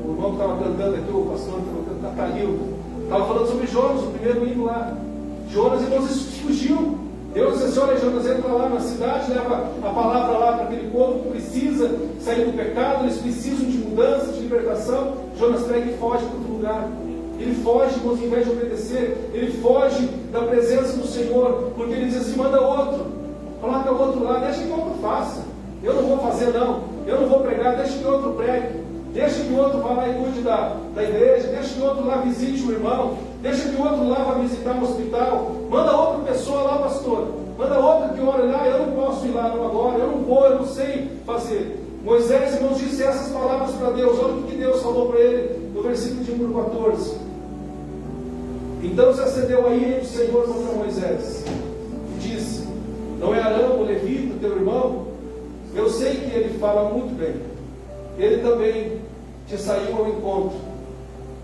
irmão que estava cantando aqui, o pastor Cataril, estava falando sobre Jonas, o primeiro hino lá. Jonas, irmãos, fugiu. Deus disse assim: olha, Jonas, entra lá na cidade, leva a palavra lá para aquele povo que precisa sair do pecado, eles precisam de mudança, de libertação. Jonas pega e foge para outro lugar. Ele foge, irmãos, em vez de obedecer, ele foge da presença do Senhor, porque ele diz assim: manda outro, coloca outro lá, deixa que outro faça. Eu não vou fazer, não, eu não vou pregar, deixa que outro pregue, deixa que outro vá lá e cuide da igreja, deixa que outro lá visite o irmão, deixa que outro lá vá visitar o hospital, manda outra pessoa lá, pastor, manda outra que olha lá, eu não posso ir lá não agora, eu não vou, eu não sei fazer. Moisés, irmãos, disse essas palavras para Deus. Olha o que Deus falou para ele no versículo de número 14. Então se acendeu a ira do Senhor contra Moisés e disse: não é Arão, o levita, teu irmão? Eu sei que ele fala muito bem. Ele também te saiu ao encontro,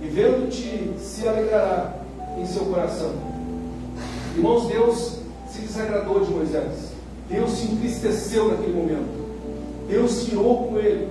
e vendo-te se alegrará em seu coração. Irmãos, Deus se desagradou de Moisés. Deus se entristeceu naquele momento. Deus tirou com ele,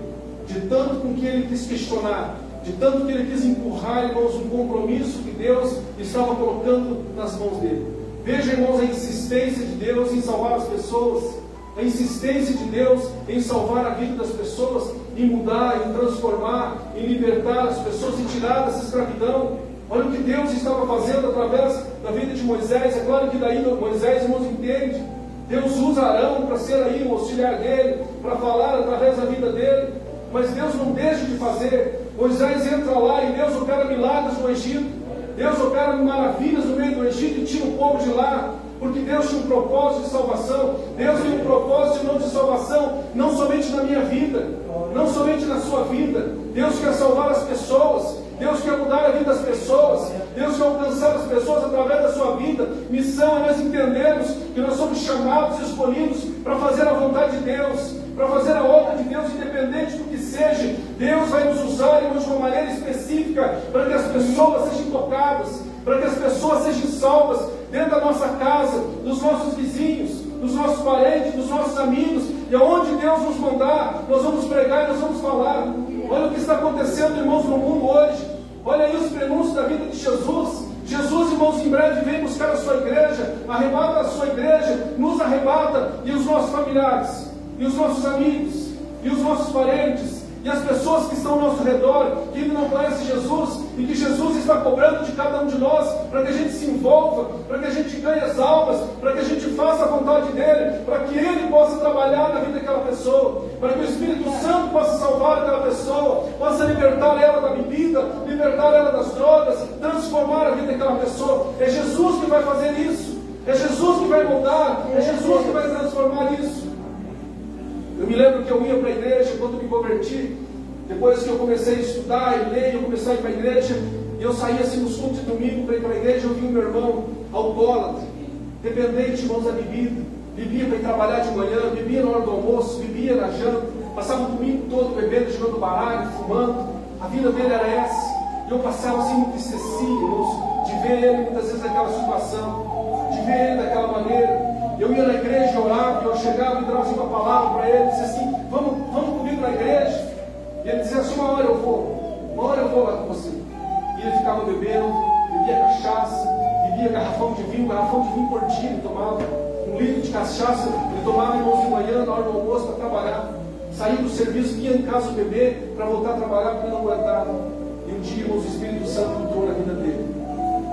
de tanto com que ele quis questionar, de tanto que ele quis empurrar, irmãos, um compromisso que Deus estava colocando nas mãos dele. Veja, irmãos, a insistência de Deus em salvar as pessoas, a insistência de Deus em salvar a vida das pessoas, em mudar, em transformar, em libertar as pessoas, em tirar dessa escravidão. Olha o que Deus estava fazendo através da vida de Moisés. É claro que daí Moisés, irmãos, entende. Deus usa Arão para ser aí o auxiliar dele, para falar através da vida dele, mas Deus não deixa de fazer. Moisés entra lá e Deus opera milagres no Egito, Deus opera maravilhas no meio do Egito e tira o povo de lá, porque Deus tinha um propósito de salvação. Deus tem um propósito, irmão, de salvação, não somente na minha vida, não somente na sua vida. Deus quer salvar as pessoas, Deus quer mudar a vida das pessoas, Deus quer alcançar as pessoas através da sua vida. Missão é nós entendermos que nós somos chamados e escolhidos para fazer a vontade de Deus, para fazer a obra de Deus, independente do que seja. Deus vai nos usar, irmãos, de uma maneira específica, para que as pessoas sejam tocadas, para que as pessoas sejam salvas dentro da nossa casa, dos nossos vizinhos. dos nossos parentes, dos nossos amigos, e aonde Deus nos mandar, nós vamos pregar e nós vamos falar. Olha o que está acontecendo, irmãos, no mundo hoje. Olha aí os prenúncios da vida de Jesus. Jesus, irmãos, em breve vem buscar a sua igreja, arrebata a sua igreja, nos arrebata, e os nossos familiares, e os nossos amigos, e os nossos parentes, e as pessoas que estão ao nosso redor, que ainda não conhecem Jesus, e que Jesus está cobrando de cada um de nós, para que a gente se envolva, para que a gente ganhe as almas, para que a gente faça a vontade dEle, para que Ele possa trabalhar na vida daquela pessoa, para que o Espírito Santo possa salvar aquela pessoa, possa libertar ela da bebida, libertar ela das drogas, transformar a vida daquela pessoa. É Jesus que vai fazer isso, é Jesus que vai mudar, é Jesus que vai transformar isso. Eu me lembro que eu ia para a igreja quando me converti. Depois que eu comecei a estudar e ler, eu comecei a ir para a igreja, e eu saía assim nos cultos de domingo para ir para a igreja. Eu vi o meu irmão alcoólatra, dependente, irmãos, da bebida. Bebia para ir trabalhar de manhã, bebia na hora do almoço, bebia na janta, passava o domingo todo bebendo, jogando baralho, fumando. A vida dele era essa. E eu passava assim, me entristecia, irmãos, de ver ele muitas vezes naquela situação, de ver ele daquela maneira. Eu ia na igreja, orava, eu chegava e trazia uma palavra para ele, dizia assim: vamos comigo na igreja. E ele dizia assim: uma hora eu vou lá com você. E ele ficava bebendo, bebia cachaça, bebia garrafão de vinho por dia ele tomava, 1 litro de cachaça, ele tomava, irmãos, de manhã, na hora do almoço, para trabalhar. Saía do serviço, ia em casa beber, para voltar a trabalhar, porque não aguentava. E um dia, irmãos, o Espírito Santo entrou na vida dele.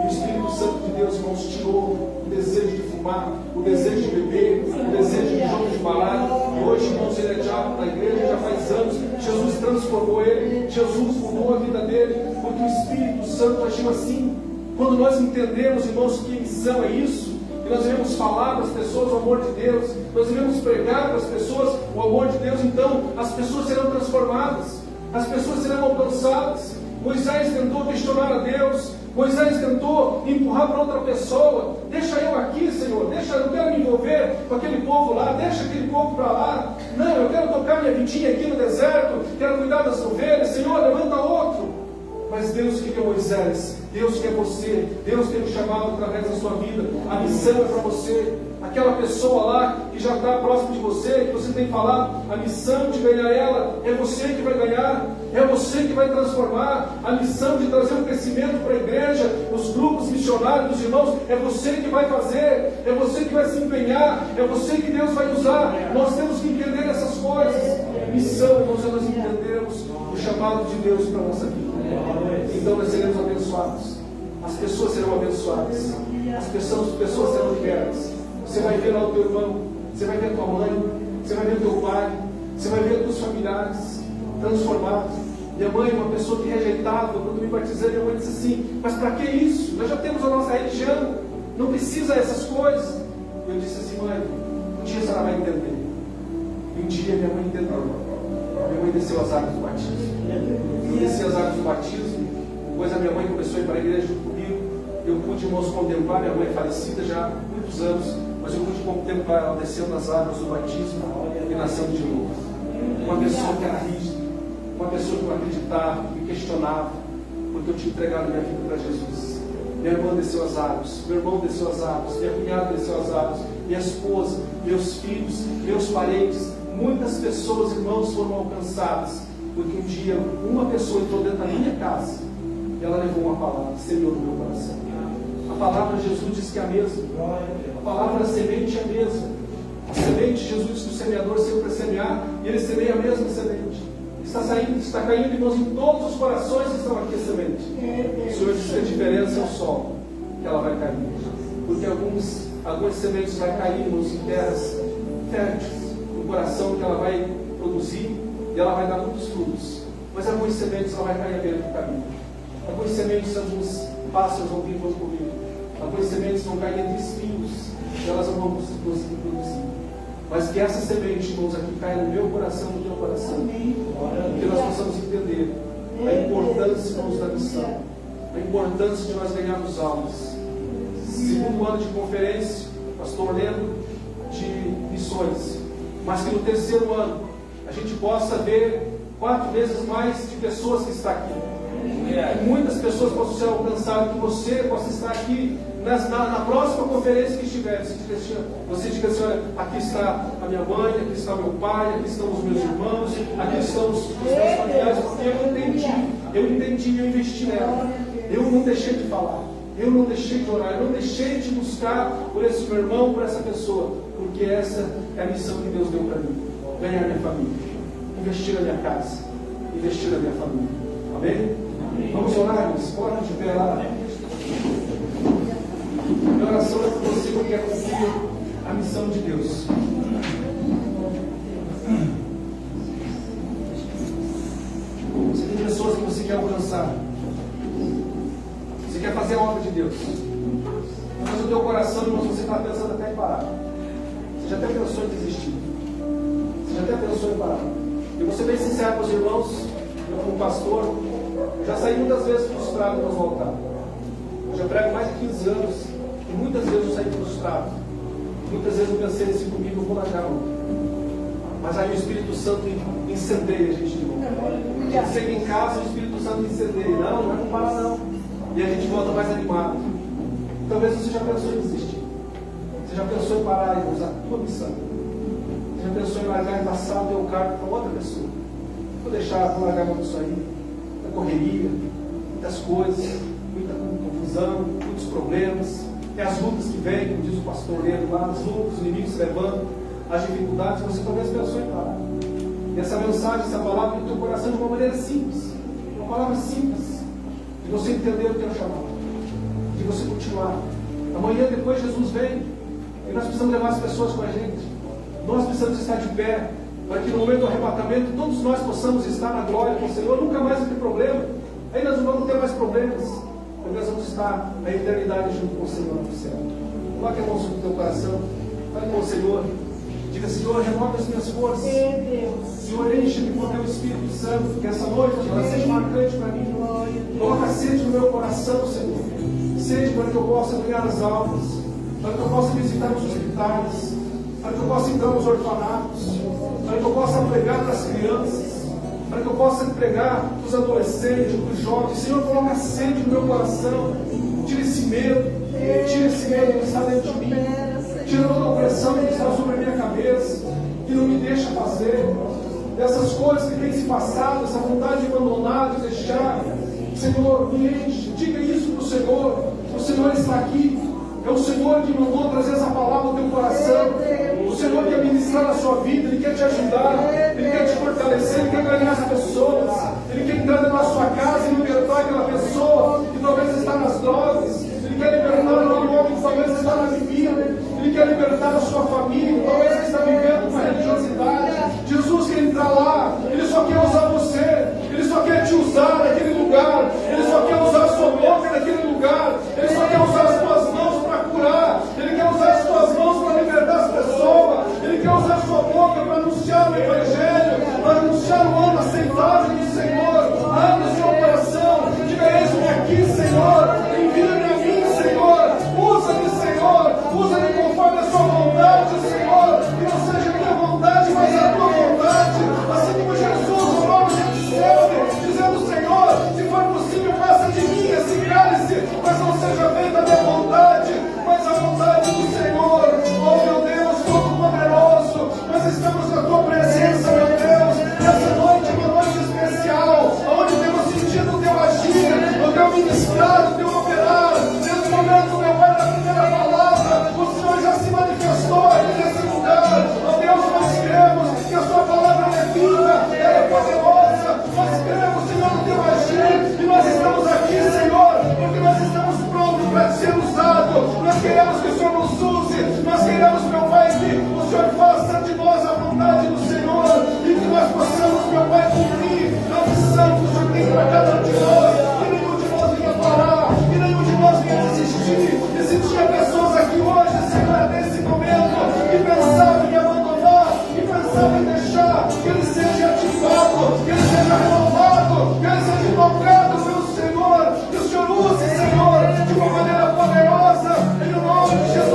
E o Espírito Santo de Deus, irmãos, tirou o desejo de fumar, o desejo de beber, o desejo de jogo de baralho. E hoje, irmãos, ele é diácono da igreja, já faz anos. Jesus transformou ele, Jesus mudou a vida dele, porque o Espírito Santo agiu assim. Quando nós entendemos, irmãos, que missão é isso, que nós devemos falar para as pessoas o amor de Deus, nós devemos pregar para as pessoas o amor de Deus, então as pessoas serão transformadas, as pessoas serão alcançadas. Moisés tentou questionar a Deus, Moisés tentou empurrar para outra pessoa: deixa eu aqui, Senhor, eu não quero me envolver com aquele povo lá, deixa aquele povo para lá. Não, eu quero tocar minha vidinha aqui no deserto, quero cuidar das ovelhas. Senhor, levanta outro. Mas Deus quer Moisés, Deus quer você, Deus tem um chamado através da sua vida. A missão é para você. Aquela pessoa lá que já está próximo de você, que você tem falado, a missão de ganhar ela, é você que vai ganhar, é você que vai transformar. A missão de trazer um crescimento para a igreja, os grupos missionários dos irmãos, é você que vai fazer, é você que vai se empenhar, é você que Deus vai usar. Nós temos que entender essas coisas. Missão, irmãos, é nós entendermos o chamado de Deus para a nossa vida. Então nós seremos abençoados, as pessoas serão abençoadas, as pessoas serão libertas. Você vai ver lá o teu irmão, você vai ver a tua mãe, você vai ver o teu pai, você vai ver os teus familiares transformados. Minha mãe, uma pessoa que rejeitava, quando me batizei, minha mãe disse assim: mas para que isso? Nós já temos a nossa religião, não precisa dessas coisas. Eu disse assim: mãe, um dia a senhora vai entender. E um dia minha mãe entendeu. Minha mãe desceu as águas do batismo. Eu desci as águas do batismo, depois a minha mãe começou a ir para a igreja junto comigo. Eu pude, irmãos, contemplar minha mãe falecida já há muitos anos, mas eu pude contemplar ela descendo as águas do batismo e nascendo de novo. Uma pessoa que era rígida, uma pessoa que não acreditava, que me questionava, porque eu tinha entregado minha vida para Jesus. Minha irmã desceu as águas, meu irmão desceu as águas, minha cunhada desceu as águas, minha esposa, meus filhos, meus parentes, muitas pessoas, irmãos, foram alcançadas, porque um dia uma pessoa entrou dentro da minha casa e ela levou uma palavra, semeou no meu coração. A palavra de Jesus diz que é a mesma. A palavra da semente é a mesma. A semente, Jesus diz que o semeador saiu para semear e ele semeia a mesma semente. Está caindo, irmãos, em todos os corações que estão aqui a semente. O Senhor diz que a diferença é o sol, que ela vai cair. Porque algumas sementes vai cair, irmãos, em terras férteis, no coração que ela vai produzir e ela vai dar muitos frutos. Mas algumas sementes ela vai cair à beira do caminho. Algumas sementes, alguns pássaros vão vir e vão comer. Algumas sementes vão cair entre espinhos e elas não vão conseguir produzir. Mas que essa semente, irmãos, aqui caia no meu coração, no teu coração. Que nós possamos entender a importância, irmãos, da missão. A importância de nós ganharmos almas. Segundo ano de conferência, pastor Lendo, de missões. Mas que no terceiro ano a gente possa ver 4 vezes mais de pessoas que estão aqui. Que muitas pessoas possam ser alcançadas, que você possa estar aqui Na próxima conferência que estiver, você diga assim: olha, aqui está a minha mãe, aqui está meu pai, aqui estão os meus irmãos, aqui estão os meus familiares, porque eu entendi e eu investi nela. Eu não deixei de falar, eu não deixei de orar, eu não deixei de buscar por esse meu irmão, por essa pessoa, porque essa é a missão que Deus deu para mim: ganhar minha família, investir na minha casa, investir na minha família. Amém? Vamos orar, irmãos? Coloca de pé lá. Minha oração é por você que quer cumprir a missão de Deus. Você tem pessoas que você quer alcançar. Você quer fazer a obra de Deus. Mas o teu coração, irmão, você está pensando até em parar. Você já até pensou em desistir. Você já até pensou em parar. Eu vou ser bem sincero com os irmãos, eu como pastor, eu já saí muitas vezes frustrado nos voltar. Eu já prego mais de 15 anos e muitas vezes eu saí frustrado. Muitas vezes eu pensei assim comigo: eu vou largar. Mas aí o Espírito Santo incendeia a gente de novo. A gente chega em casa e o Espírito Santo incendeia. Não para não. E a gente volta mais animado. Talvez você já pensou em desistir. Você já pensou em parar e usar a tua missão. Você já pensou em largar e passar o teu cargo para outra pessoa. Vou largar mão disso aí. Muita correria, muitas coisas, muita confusão, muitos problemas. É as lutas que vêm, como diz o pastor Leandro lá, as lutas, os inimigos se levantam, as dificuldades. Você talvez pensou em parar. E essa mensagem, essa palavra no teu coração de uma maneira simples. Uma palavra simples. De você entender o teu chamado. De você continuar. Amanhã, depois, Jesus vem. E nós precisamos levar as pessoas com a gente. Nós precisamos estar de pé, para que no momento do arrebatamento todos nós possamos estar na glória com o Senhor. Nunca mais vai ter problema. Aí nós não vamos ter mais problemas, porque nós vamos estar na eternidade junto com o Senhor no céu. Coloque a mão sobre o teu coração. Fale com o Senhor. Diga: Senhor, renova as minhas forças. Senhor, enche-me com o teu Espírito Santo. Que essa noite ela seja marcante para mim. Coloca sede no meu coração, Senhor. Sede para que eu possa ganhar as almas, para que eu possa visitar os hospitais, para que eu possa entrar nos orfanatos, para que eu possa pregar para as crianças, para que eu possa pregar para os adolescentes, para os jovens. Senhor, coloca sede no meu coração. Tira esse medo que está dentro de mim. Tira toda a opressão que está sobre a minha cabeça, que não me deixa fazer. Dessas coisas que têm se passado, essa vontade de abandonar, de deixar. Senhor, me enche. Diga isso para o Senhor. O Senhor está aqui. É o Senhor que mandou trazer essa palavra ao teu coração. O Senhor quer ministrar na sua vida. Ele quer te ajudar. Ele quer te fortalecer. Ele quer ganhar as pessoas. Ele quer entrar na sua casa e libertar aquela pessoa que talvez está nas drogas. Ele quer libertar aquele homem que talvez está na bebida. Ele quer libertar a sua família, que talvez está vivendo uma religiosidade. Jesus quer entrar lá. Ele só quer usar você. Ele só quer te usar naquele lugar. Ele só quer usar a sua boca naquele lugar. Ele só quer usar as suas mãos para curar. Ele quer usar as suas mãos para libertar as pessoas. Ele quer usar a sua boca para anunciar o Evangelho, para anunciar o ano aceitável do Senhor. Abra o seu coração. Diga: eis-me aqui, Senhor. Envia-me a mim, Senhor. Usa-me, Senhor. Usa-me conforme a sua vontade, Senhor. Que não seja a minha vontade, mas a tua vontade. Assim como Jesus orou no Getsemane, dizendo: Senhor, se for possível, faça de mim esse cálice, mas não seja feita a minha vontade, mas a vontade do Senhor. Oh, meu Deus, Todo-Poderoso, nós estamos na tua presença, meu Deus. Essa noite é uma noite especial, onde temos sentido o teu agir, o teu ministrar, o teu operar. Nesse momento, meu Pai, na primeira palavra, o Senhor já se manifestou aqui nesse lugar. Oh Deus, nós cremos que a sua palavra é viva, ela é poderosa. Nós cremos, Senhor, no teu agir, e nós estamos aqui, Senhor, porque nós estamos prontos para ser usados. Nós queremos que o Senhor nos use. Nós queremos, meu Pai, que o Senhor faça de nós a vontade do Senhor, e que nós possamos, meu Pai, cumprir a missão que o Senhor tem para cada um de nós. Que nenhum de nós venha parar, que nenhum de nós venha desistir. E se tinha pessoas aqui hoje, Senhor, nesse momento, que pensavam em abandonar, que pensavam em deixar, que ele seja ativado, que ele seja renovado, que ele seja tocado pelo Senhor, que o Senhor use, Senhor, de uma maneira poderosa, em nome de Jesus.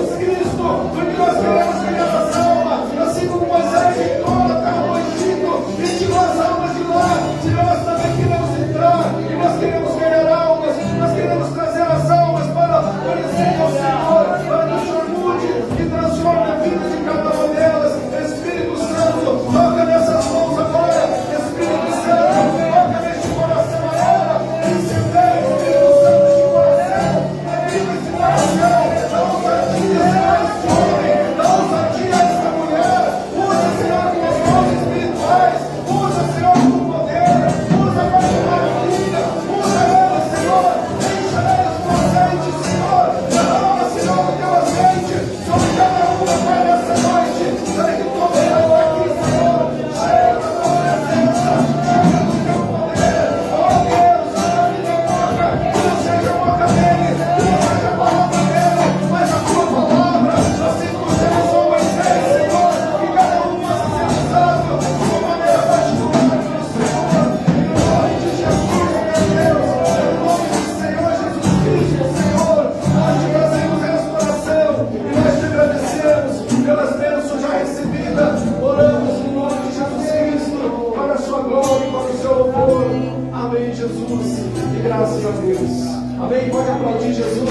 vida de cada uma delas. Espírito Santo, toca nessas mãos agora. Espírito Santo, toca neste coração agora. Incendeia, Espírito Santo, de coração. Anima esse coração. Dá ousadia a esse homem. Dá ousadia a essa mulher. Usa, Senhor, com as mãos espirituais. Usa, Senhor, com poder. Usa para a maravilha. Usa ela, Senhor. Encha elas com azeite, Senhor. Derrama, Senhor, o teu azeite sobre cada uma, Pai, nessa noite. Para que todo mundo aqui, Senhor, cheia da tua presença, cheia do teu poder. Oh Deus, a minha boca, que não seja a boca dele, que não seja a palavra dele, mas a tua palavra, assim como temos o Moisés, Senhor, que cada um possa ser usado de uma maneira particular pelo Senhor. Em nome de Jesus, meu Deus, em nome do Senhor Jesus Cristo, Senhor, nós te trazemos restauração e nós te agradecemos pelas bênçãos já recebidas. Oramos em nome de Jesus Cristo, para a sua glória e para o seu louvor. Amém, Jesus, e graças a Deus. Amém, pode aplaudir Jesus.